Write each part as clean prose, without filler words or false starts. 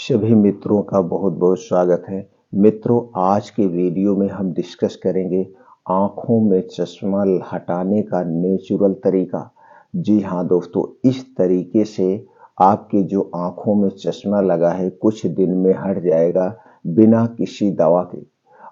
सभी मित्रों का बहुत बहुत स्वागत है। मित्रों, आज के वीडियो में हम डिस्कस करेंगे आंखों में चश्मा हटाने का नेचुरल तरीका। जी हाँ दोस्तों, इस तरीके से आपके जो आंखों में चश्मा लगा है कुछ दिन में हट जाएगा बिना किसी दवा के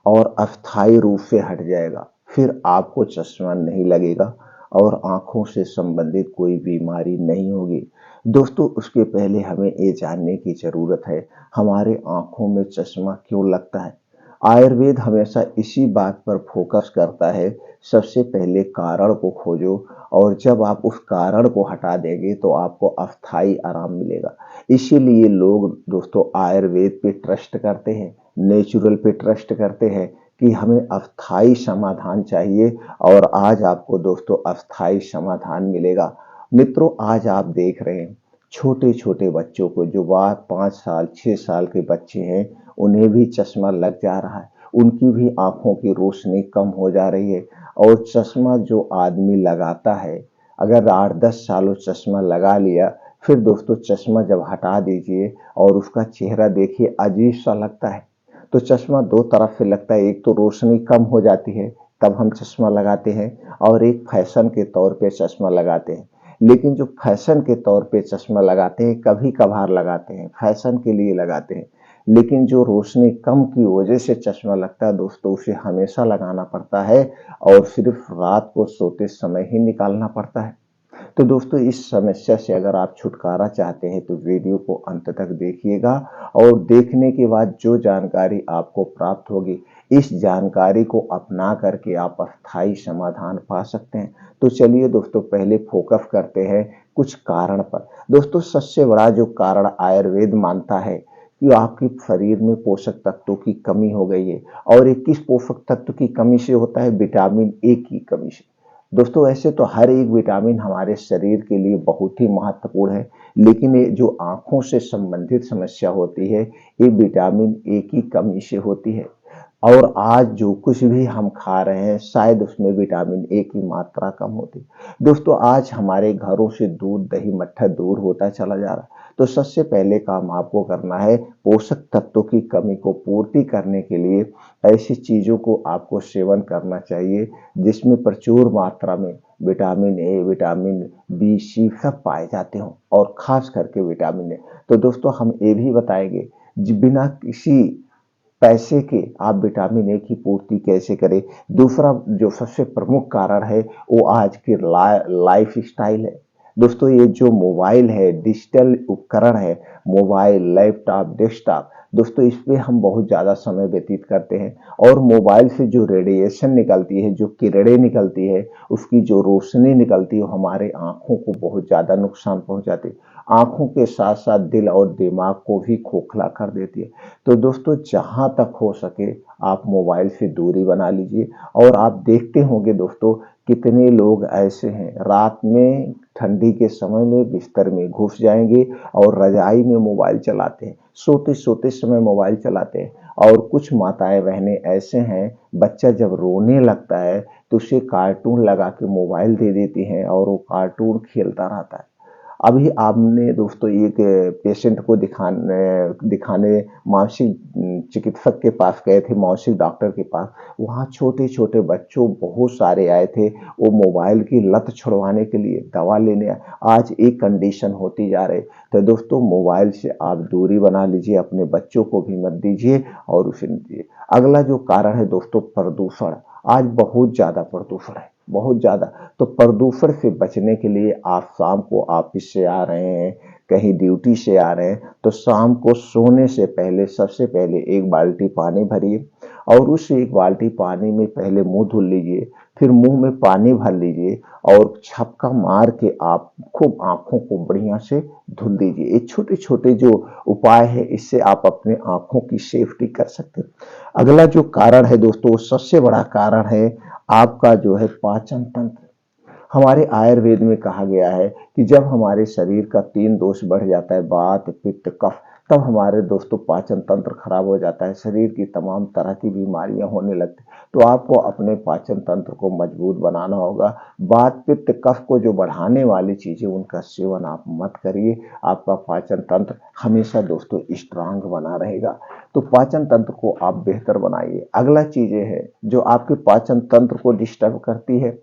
और अस्थायी रूप से हट जाएगा। फिर आपको चश्मा नहीं लगेगा और आंखों से संबंधित कोई बीमारी नहीं होगी। दोस्तों, उसके पहले हमें ये जानने की ज़रूरत है हमारे आंखों में चश्मा क्यों लगता है। आयुर्वेद हमेशा इसी बात पर फोकस करता है, सबसे पहले कारण को खोजो और जब आप उस कारण को हटा देंगे तो आपको अस्थायी आराम मिलेगा। इसीलिए लोग दोस्तों आयुर्वेद पे ट्रस्ट करते हैं, नेचुरल पे ट्रस्ट करते हैं कि हमें अस्थायी समाधान चाहिए और आज आपको दोस्तों अस्थायी समाधान मिलेगा। मित्रों, आज आप देख रहे हैं छोटे छोटे बच्चों को, जो 5 साल 6 साल के बच्चे हैं, उन्हें भी चश्मा लग जा रहा है। उनकी भी आंखों की रोशनी कम हो जा रही है और चश्मा जो आदमी लगाता है, अगर 8-10 सालों चश्मा लगा लिया, फिर दोस्तों चश्मा जब हटा दीजिए और उसका चेहरा देखिए, अजीब सा लगता है। तो चश्मा दो तरफ से लगता है, एक तो रोशनी कम हो जाती है तब हम चश्मा लगाते हैं और एक फैशन के तौर पे चश्मा लगाते हैं। लेकिन जो फैशन के तौर पे चश्मा लगाते हैं, कभी कभार लगाते हैं, फैशन के लिए लगाते हैं। लेकिन जो रोशनी कम की वजह से चश्मा लगता है दोस्तों, उसे हमेशा लगाना पड़ता है और सिर्फ रात को सोते समय ही निकालना पड़ता है। तो दोस्तों, इस समस्या से अगर आप छुटकारा चाहते हैं तो वीडियो को अंत तक देखिएगा और देखने के बाद जो जानकारी आपको प्राप्त होगी, इस जानकारी को अपना करके आप अस्थायी समाधान पा सकते हैं। तो चलिए दोस्तों, पहले फोकस करते हैं कुछ कारण पर। दोस्तों, सबसे बड़ा जो कारण आयुर्वेद मानता है कि आपके शरीर में पोषक तत्वों की कमी हो गई है और ये किस पोषक तत्व की कमी से होता है? विटामिन ए की कमी से। दोस्तों, ऐसे तो हर एक विटामिन हमारे शरीर के लिए बहुत ही महत्वपूर्ण है, लेकिन ये जो आंखों से संबंधित समस्या होती है, ये विटामिन ए की कमी से होती है। और आज जो कुछ भी हम खा रहे हैं, शायद उसमें विटामिन ए की मात्रा कम होती है। दोस्तों, आज हमारे घरों से दूध दही मट्ठा दूर होता चला जा रहा है। तो सबसे पहले काम आपको करना है, पोषक तत्वों की कमी को पूर्ति करने के लिए ऐसी चीजों को आपको सेवन करना चाहिए जिसमें प्रचुर मात्रा में विटामिन ए, विटामिन बी, सी सब पाए जाते हों और खास करके विटामिन ए। तो दोस्तों, हम ये भी बताएंगे बिना किसी पैसे के आप विटामिन ए की पूर्ति कैसे करें। दूसरा जो सबसे प्रमुख कारण है वो आज की लाइफ स्टाइल है। दोस्तों, ये जो मोबाइल है, डिजिटल उपकरण है, मोबाइल, लैपटॉप, डेस्कटॉप, दोस्तों इस पे हम बहुत ज़्यादा समय व्यतीत करते हैं और मोबाइल से जो रेडिएशन निकलती है, जो किरणें निकलती है, उसकी जो रोशनी निकलती है, वो हमारे आंखों को बहुत ज़्यादा नुकसान पहुंचाती है। आंखों के साथ साथ दिल और दिमाग को भी खोखला कर देती है। तो दोस्तों, जहां तक हो सके आप मोबाइल से दूरी बना लीजिए। और आप देखते होंगे दोस्तों, कितने लोग ऐसे हैं रात में ठंडी के समय में बिस्तर में घुस जाएंगे और रजाई में मोबाइल चलाते हैं, सोते सोते समय मोबाइल चलाते हैं। और कुछ माताएं बहनें ऐसे हैं, बच्चा जब रोने लगता है तो उसे कार्टून लगा के मोबाइल दे देती हैं और वो कार्टून खेलता रहता है। अभी आपने दोस्तों एक पेशेंट को दिखाने मानसिक चिकित्सक के पास गए थे, मानसिक डॉक्टर के पास। वहाँ छोटे छोटे बच्चों बहुत सारे आए थे, वो मोबाइल की लत छुड़वाने के लिए दवा लेने आए। आज एक कंडीशन होती जा रही। तो दोस्तों, मोबाइल से आप दूरी बना लीजिए, अपने बच्चों को भी मत दीजिए और उसे न दीजिए। अगला जो कारण है दोस्तों, प्रदूषण। आज बहुत ज्यादा प्रदूषण है, बहुत ज्यादा। तो प्रदूषण से बचने के लिए आप शाम को ऑफिस से आ रहे हैं, कहीं ड्यूटी से आ रहे हैं, तो शाम को सोने से पहले सबसे पहले एक बाल्टी पानी भरिए और उस एक बाल्टी पानी में पहले मुंह धुल लीजिए, फिर मुंह में पानी भर लीजिए और छपका मार के आप खूब आंखों को बढ़िया से धुल दीजिए। ये छोटे छोटे जो उपाय है, इससे आप अपने आंखों की सेफ्टी कर सकते हैं। अगला जो कारण है दोस्तों, सबसे बड़ा कारण है आपका जो है पाचन तंत्र। हमारे आयुर्वेद में कहा गया है कि जब हमारे शरीर का 3 दोष बढ़ जाता है, वात, पित्त, कफ, तब हमारे दोस्तों पाचन तंत्र खराब हो जाता है, शरीर की तमाम तरह की बीमारियां होने लगती। तो आपको अपने पाचन तंत्र को मजबूत बनाना होगा। वात पित्त कफ को जो बढ़ाने वाली चीजें उनका सेवन आप मत करिए। आपका पाचन तंत्र हमेशा दोस्तों स्ट्रांग बना रहेगा। तो पाचन तंत्र को आप बेहतर बनाइए। अगला चीजें है जो आपके पाचन तंत्र को डिस्टर्ब करती है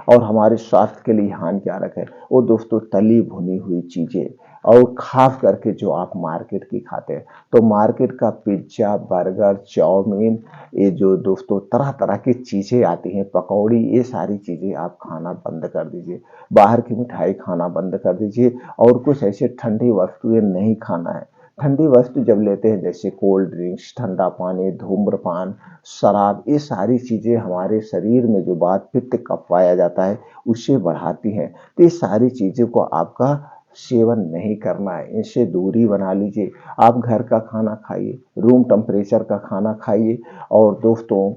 और हमारे स्वास्थ्य के लिए हानिकारक है, वो दोस्तों तली भुनी हुई चीजें और खास करके जो आप मार्केट की खाते हैं। तो मार्केट का पिज्जा, बर्गर, चाउमीन, ये जो दोस्तों तरह तरह की चीजें आती हैं, पकौड़ी, ये सारी चीजें आप खाना बंद कर दीजिए। बाहर की मिठाई खाना बंद कर दीजिए और कुछ ऐसे ठंडी वस्तुएं नहीं खाना है। ठंडी वस्तु जब लेते हैं जैसे कोल्ड ड्रिंक्स, ठंडा पानी, धूम्रपान, शराब, ये सारी चीजें हमारे शरीर में जो वात पित्त कफ पाया जाता है उसे बढ़ाती हैं। तो ये सारी चीजों को आपका सेवन नहीं करना है, इनसे दूरी बना लीजिए। आप घर का खाना खाइए, रूम टेम्परेचर का खाना खाइए। और दोस्तों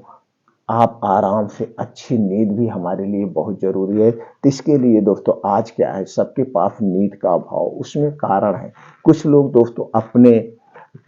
आप आराम से, अच्छी नींद भी हमारे लिए बहुत जरूरी है। तो इसके लिए दोस्तों आज क्या है, सबके पास नींद का अभाव, उसमें कारण है। कुछ लोग दोस्तों अपने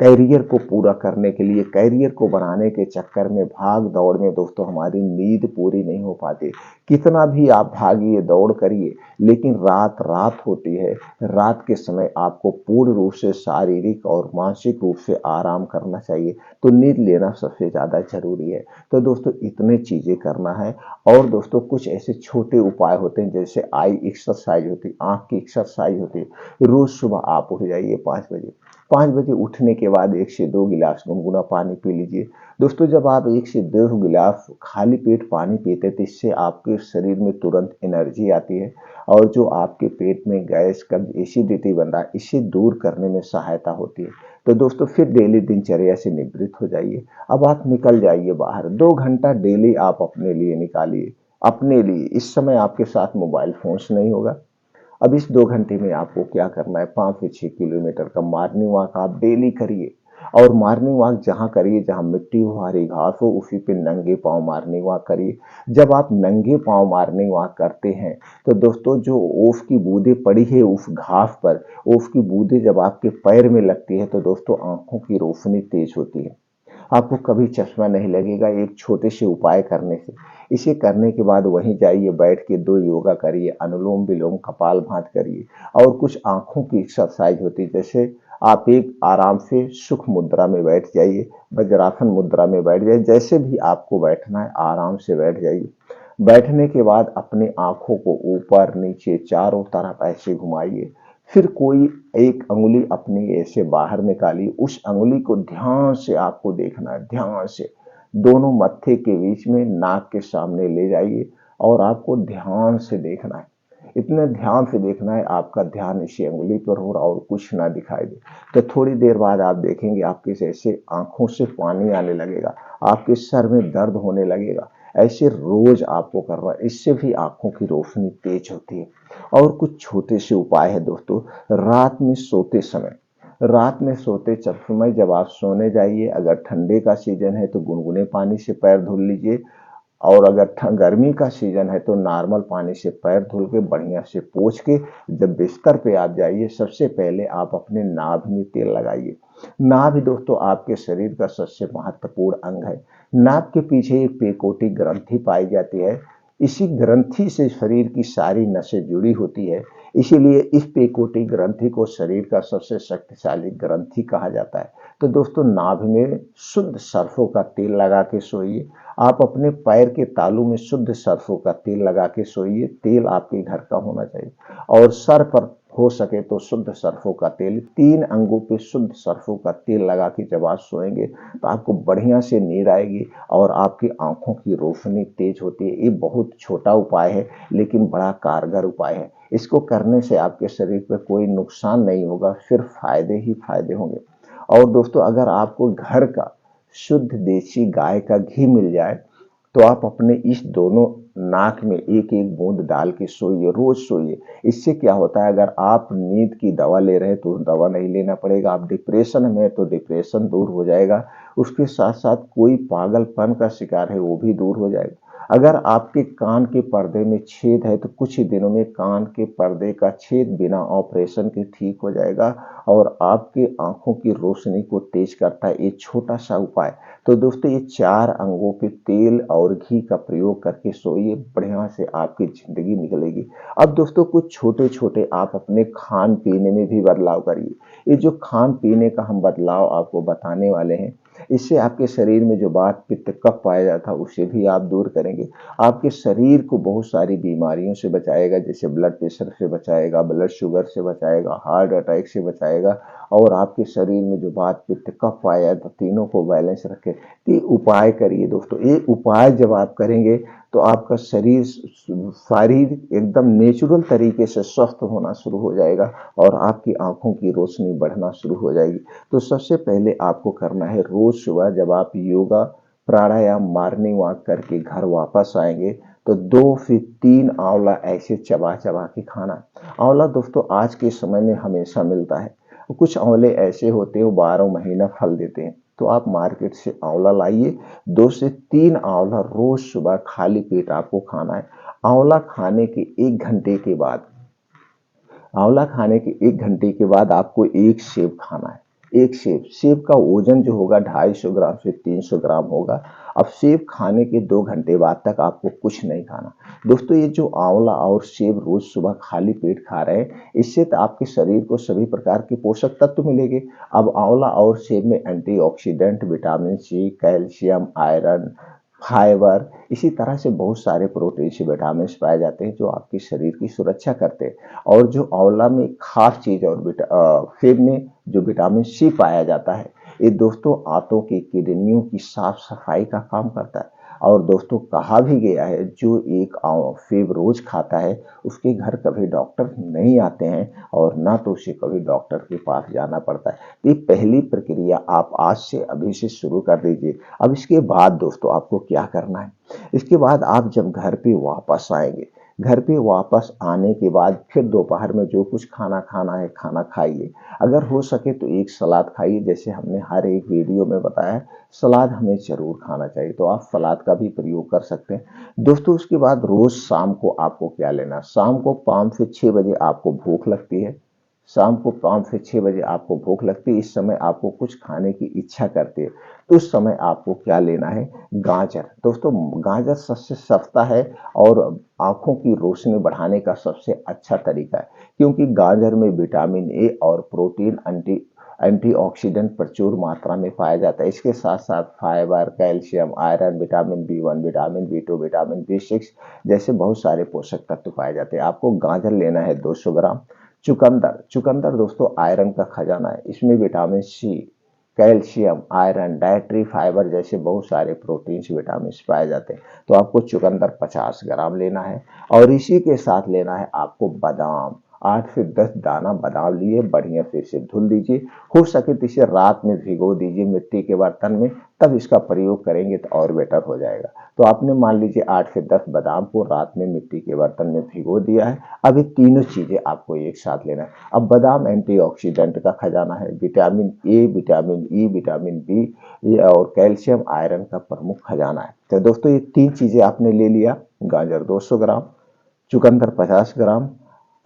कैरियर को पूरा करने के लिए, कैरियर को बनाने के चक्कर में, भाग दौड़ में दोस्तों हमारी नींद पूरी नहीं हो पाती। कितना भी आप भागिए, दौड़ करिए, लेकिन रात रात होती है। रात के समय आपको पूर्ण रूप से शारीरिक और मानसिक रूप से आराम करना चाहिए। तो नींद लेना सबसे ज्यादा जरूरी है। तो दोस्तों इतने चीजें करना है। और दोस्तों कुछ ऐसे छोटे उपाय होते हैं जैसे आई एक्सरसाइज होती है, आंख की एक्सरसाइज होती है। रोज सुबह आप उठ जाइए 5 बजे। 5 बजे उठने के बाद 1 से 2 गिलास गुनगुना पानी पी लीजिए। दोस्तों जब आप 1 से 2 गिलास खाली पेट पानी पीते हैं तो इससे आपके शरीर में तुरंत एनर्जी आती है और जो आपके पेट में गैस, कब्ज, एसिडिटी बन रहा है, इसे दूर करने में सहायता होती है। तो दोस्तों फिर डेली दिनचर्या से निवृत्त हो जाइए। अब आप निकल जाइए बाहर, 2 घंटा डेली आप अपने लिए निकालिए। अपने लिए इस समय आपके साथ मोबाइल फोन्स नहीं होगा। अब इस 2 घंटे में आपको क्या करना है, 5 से 6 किलोमीटर का मॉर्निंग वॉक आप डेली करिए। और मॉर्निंग वॉक जहाँ करिए जहाँ मिट्टी हो, हरी घास हो, उसी पे नंगे पाँव मॉर्निंग वॉक करिए। जब आप नंगे पाँव मॉर्निंग वॉक करते हैं तो दोस्तों जो ओस की बूंदें पड़ी है उस घास पर, ओस की बूंदें जब आपके पैर में लगती है तो दोस्तों आंखों की रोशनी तेज होती है। आपको कभी चश्मा नहीं लगेगा एक छोटे से उपाय करने से। इसे करने के बाद वहीं जाइए, बैठ के 2 योगा करिए, अनुलोम विलोम, कपालभाति करिए। और कुछ आंखों की एक्सरसाइज होती है, जैसे आप एक आराम से सुख मुद्रा में बैठ जाइए, वज्रासन मुद्रा में बैठ जाइए, जैसे भी आपको बैठना है आराम से बैठ जाइए। बैठने के बाद अपनी आंखों को ऊपर नीचे चारों तरफ ऐसे घुमाइए। फिर कोई एक अंगुली अपनी ऐसे बाहर निकालिए, उस अंगुली को ध्यान से आपको देखना है, ध्यान से दोनों मत्थे के बीच में नाक के सामने ले जाइए और आपको ध्यान से देखना है। इतने ध्यान से देखना है, आपका ध्यान इसी अंगुली पर हो और कुछ ना दिखाई दे। तो थोड़ी देर बाद आप देखेंगे आपके जैसे आंखों से पानी आने लगेगा, आपके सर में दर्द होने लगेगा। ऐसे रोज आपको करना, इससे भी आंखों की रोशनी तेज होती है। और कुछ छोटे से उपाय है दोस्तों, रात में सोते समय, रात में सोते समय जब आप सोने जाइए, अगर ठंडे का सीजन है तो गुनगुने पानी से पैर धुल लीजिए। और अगर गर्मी का सीजन है तो नॉर्मल पानी से पैर धुल के बढ़िया से पोंछ के जब बिस्तर पे आप जाइए, सबसे पहले आप अपने नाभ में तेल लगाइए। नाभ दोस्तों आपके शरीर का सबसे महत्वपूर्ण अंग है। नाभ के पीछे एक पेकोटी ग्रंथि पाई जाती है। इसी ग्रंथि से शरीर की सारी नसें जुड़ी होती है। इसीलिए इस पेकोटी ग्रंथि को शरीर का सबसे शक्तिशाली ग्रंथि कहा जाता है। तो दोस्तों नाभि में शुद्ध सरसों का तेल लगा के सोइए। आप अपने पैर के तालू में शुद्ध सरसों का तेल लगा के सोइए। तेल आपके घर का होना चाहिए। और सर पर हो सके तो शुद्ध सरसों का तेल, 3 अंगों पे शुद्ध सरसों का तेल लगा के जब आप सोएंगे तो आपको बढ़िया से नींद आएगी और आपकी आंखों की रोशनी तेज होती है। ये बहुत छोटा उपाय है लेकिन बड़ा कारगर उपाय है। इसको करने से आपके शरीर पर कोई नुकसान नहीं होगा, सिर्फ फायदे ही फायदे होंगे। और दोस्तों अगर आपको घर का शुद्ध देसी गाय का घी मिल जाए तो आप अपने इस दोनों नाक में एक एक बूंद डाल के सोइए, रोज सोइए। इससे क्या होता है, अगर आप नींद की दवा ले रहे हैं तो दवा नहीं लेना पड़ेगा। आप डिप्रेशन में तो डिप्रेशन दूर हो जाएगा। उसके साथ साथ कोई पागलपन का शिकार है वो भी दूर हो जाएगा। अगर आपके कान के पर्दे में छेद है तो कुछ ही दिनों में कान के पर्दे का छेद बिना ऑपरेशन के ठीक हो जाएगा और आपकी आंखों की रोशनी को तेज करता है ये छोटा सा उपाय। तो दोस्तों ये 4 अंगों पे तेल और घी का प्रयोग करके सोइए, बढ़िया से आपकी ज़िंदगी निकलेगी। अब दोस्तों कुछ छोटे-छोटे आप अपने खान-पीने में भी बदलाव करिए। ये जो खान-पीने का हम बदलाव आपको बताने वाले हैं, इससे आपके शरीर में जो वात, पित्त, कफ पाया जाता है उसे भी आप दूर करेंगे। आपके शरीर को बहुत सारी बीमारियों से बचाएगा, जैसे ब्लड प्रेशर से बचाएगा, ब्लड शुगर से बचाएगा, हार्ट अटैक से बचाएगा और आपके शरीर में जो वात, पित्त, कफ पाया जाता है तीनों को बैलेंस रखे। तो ये उपाय करिए दोस्तों। ये उपाय जब आप करेंगे तो आपका शरीर शारीरिक एकदम नेचुरल तरीके से स्वस्थ होना शुरू हो जाएगा और आपकी आंखों की रोशनी बढ़ना शुरू हो जाएगी। तो सबसे पहले आपको करना है, रोज सुबह जब आप योगा, प्राणायाम, मॉर्निंग वॉक करके घर वापस आएंगे तो 2 फिर 3 आंवला ऐसे चबा चबा के खाना। आंवला दोस्तों आज के समय में हमेशा मिलता है। कुछ आंवले ऐसे होते हैं वो 12 महीना फल देते हैं। तो आप मार्केट से आंवला लाइए, 2 से 3 आंवला रोज सुबह खाली पेट आपको खाना है। आंवला खाने के 1 घंटे के बाद आंवला खाने के 1 घंटे के बाद आपको 1 सेब खाना है। 1 सेब, सेब का वजन जो होगा 250 ग्राम से 300 ग्राम होगा। अब सेब खाने के 2 घंटे बाद तक आपको कुछ नहीं खाना। दोस्तों ये जो आंवला और सेब रोज सुबह खाली पेट खा रहे हैं, इससे तो आपके शरीर को सभी प्रकार के पोषक तत्व मिलेंगे। अब आंवला और सेब में antioxidant, vitamin C, calcium, iron, fibre, इसी तरह से बहुत सारे प्रोटीन से विटामिन पाए जाते हैं जो आपके शरीर की सुरक्षा करते हैं। और जो आंवला में खास चीज और सेब में जो विटामिन सी पाया जाता है, ये दोस्तों आंतों की किडनियों की साफ सफाई का काम करता है। और दोस्तों कहा भी गया है जो एक सेब रोज खाता है उसके घर कभी डॉक्टर नहीं आते हैं और ना तो उसे कभी डॉक्टर के पास जाना पड़ता है। ये पहली प्रक्रिया आप आज से अभी से शुरू कर दीजिए। अब इसके बाद दोस्तों आपको क्या करना है, इसके बाद आप जब घर पे वापस आएंगे, घर पे वापस आने के बाद फिर दोपहर में जो कुछ खाना खाना है खाना खाइए। अगर हो सके तो एक सलाद खाइए, जैसे हमने हर एक वीडियो में बताया है सलाद हमें जरूर खाना चाहिए, तो आप सलाद का भी प्रयोग कर सकते हैं दोस्तों। उसके बाद रोज शाम को आपको क्या लेना, शाम को 5 से 6 बजे आपको भूख लगती है, शाम को 5 से 6 बजे आपको भूख लगती है, इस समय आपको कुछ खाने की इच्छा करती है, तो उस समय आपको क्या लेना है, गाजर। दोस्तों गाजर सबसे सस्ता है और आंखों की रोशनी बढ़ाने का सबसे अच्छा तरीका है, क्योंकि गाजर में विटामिन ए और प्रोटीन, एंटीऑक्सीडेंट प्रचुर मात्रा में पाया जाता है। इसके साथ साथ fibre, calcium, iron, vitamin B 1, vitamin B 2, vitamin B 6 जैसे बहुत सारे पोषक तत्व पाए जाते हैं। आपको गाजर लेना है 200 ग्राम। चुकंदर, चुकंदर दोस्तों आयरन का खजाना है, इसमें vitamin C, calcium, iron, dietary fibre जैसे बहुत सारे प्रोटीन विटामिन पाए जाते हैं। तो आपको चुकंदर 50 ग्राम लेना है और इसी के साथ लेना है आपको बादाम। 8 से 10 दाना बादाम लिए, बढ़िया से इसे धुल दीजिए, हो सके तो इसे रात में भिगो दीजिए मिट्टी के बर्तन में, तब इसका प्रयोग करेंगे तो और बेटर हो जाएगा। तो आपने मान लीजिए 8 से 10 बादाम को रात में मिट्टी के बर्तन में भिगो दिया है। अब ये तीनों चीजें आपको एक साथ लेना है। अब बादाम एंटीऑक्सीडेंट का खजाना है, vitamin A, vitamin E, vitamin B और कैल्शियम, आयरन का प्रमुख खजाना है। तो दोस्तों ये 3 चीजें आपने ले लिया, गाजर 200 ग्राम, चुकंदर 50 ग्राम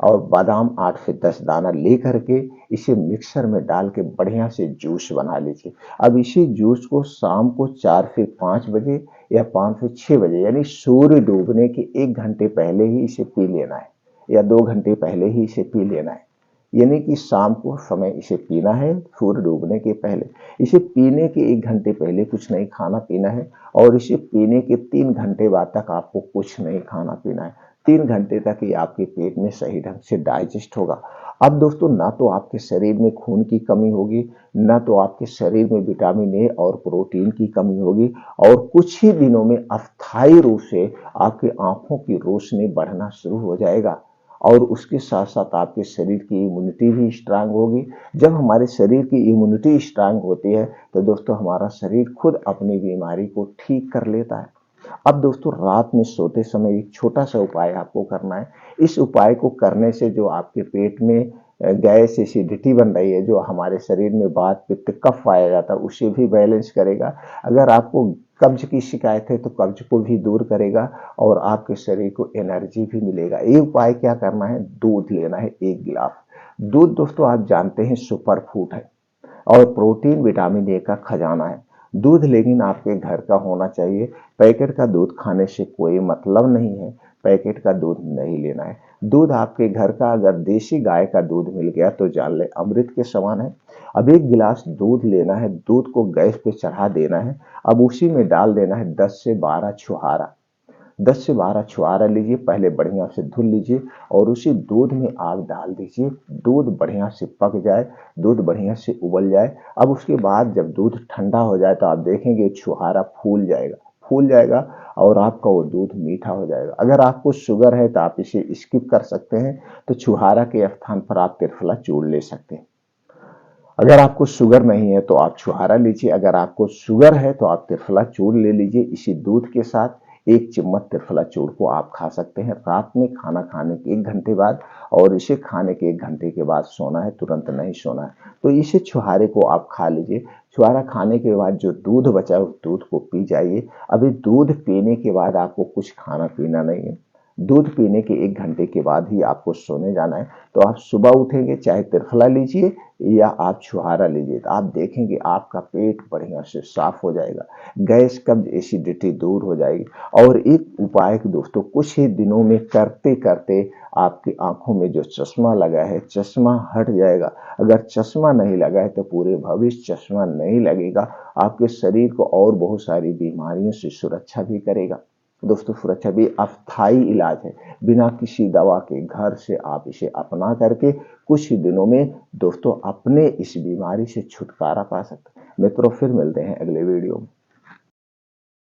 और बादाम 8 से 10 दाना लेकर के इसे मिक्सर में डाल के बढ़िया से जूस बना लीजिए। अब इसी जूस को शाम को 4 से 5 बजे या 5 से 6 बजे यानी सूर्य डूबने के 1 घंटे पहले ही इसे पी लेना है या 2 घंटे पहले ही इसे पी लेना है। यानी कि शाम को समय इसे पीना है सूर्य डूबने के पहले। इसे पीने के 1 घंटे पहले कुछ नहीं खाना पीना है और इसे पीने के 3 घंटे बाद तक आपको कुछ नहीं खाना पीना है। 3 घंटे तक ये आपके पेट में सही ढंग से डाइजेस्ट होगा। अब दोस्तों ना तो आपके शरीर में खून की कमी होगी, ना तो आपके शरीर में विटामिन ए और प्रोटीन की कमी होगी और कुछ ही दिनों में अस्थायी रूप से आपकी आंखों की रोशनी बढ़ना शुरू हो जाएगा और उसके साथ साथ आपके शरीर की इम्यूनिटी भी स्ट्रांग होगी। जब हमारे शरीर की इम्यूनिटी स्ट्रांग होती है तो दोस्तों हमारा शरीर खुद अपनी बीमारी को ठीक कर लेता है। अब दोस्तों रात में सोते समय एक छोटा सा उपाय आपको करना है। इस उपाय को करने से जो आपके पेट में गैस एसिडिटी बन रही है, जो हमारे शरीर में वात पित्त कफ पाया जाता है, उसे भी बैलेंस करेगा। अगर आपको कब्ज की शिकायत है तो कब्ज को भी दूर करेगा और आपके शरीर को एनर्जी भी मिलेगा। ये उपाय क्या करना है, दूध लेना है 1 गिलास। दूध दोस्तों आप जानते हैं सुपर फूड है और प्रोटीन विटामिन ए का खजाना है। दूध लेकिन आपके घर का होना चाहिए। पैकेट का दूध खाने से कोई मतलब नहीं है, पैकेट का दूध नहीं लेना है। दूध आपके घर का अगर देसी गाय का दूध मिल गया तो जान ले अमृत के समान है। अब 1 गिलास दूध लेना है, दूध को गैस पे चढ़ा देना है। अब उसी में डाल देना है 10 से 12 छुहारा। 10 से 12 छुहारा लीजिए, पहले बढ़िया से धुल लीजिए और उसी दूध में आप डाल दीजिए। दूध बढ़िया से पक जाए, दूध बढ़िया से उबल जाए। अब उसके बाद जब दूध ठंडा हो जाए तो आप देखेंगे छुहारा फूल जाएगा और आपका वो दूध मीठा हो जाएगा। अगर आपको शुगर है तो आप इसे स्किप कर सकते हैं, तो छुहारा के स्थान पर आप त्रिफला चूर्ण ले सकते हैं। अगर आपको शुगर नहीं है तो आप छुहारा लीजिए, अगर आपको शुगर है तो आप त्रिफला चूर्ण ले लीजिए। इसी दूध के साथ 1 चम्मच त्रिफला चूर्ण को आप खा सकते हैं रात में खाना खाने के 1 घंटे बाद, और इसे खाने के 1 घंटे के बाद सोना है, तुरंत नहीं सोना है। तो इसे छुहारे को आप खा लीजिए। छुहारा खाने के बाद जो दूध बचा है उस दूध को पी जाइए। अभी दूध पीने के बाद आपको कुछ खाना पीना नहीं है। दूध पीने के 1 घंटे के बाद ही आपको सोने जाना है। तो आप सुबह उठेंगे, चाहे त्रिफला लीजिए या आप छुहारा लीजिए, तो आप देखेंगे आपका पेट बढ़िया से साफ हो जाएगा, गैस कब्ज एसिडिटी दूर हो जाएगी। और एक उपाय को दोस्तों कुछ ही दिनों में करते करते आपकी आंखों में जो चश्मा लगा है चश्मा हट जाएगा। अगर चश्मा नहीं लगा है तो पूरे भविष्य चश्मा नहीं लगेगा, आपके शरीर को और बहुत सारी बीमारियों से सुरक्षा भी करेगा। दोस्तों सुरक्षा भी अस्थाई इलाज है, बिना किसी दवा के घर से आप इसे अपना करके कुछ ही दिनों में दोस्तों अपने इस बीमारी से छुटकारा पा सकते हैं। मित्रों फिर मिलते हैं अगले वीडियो में।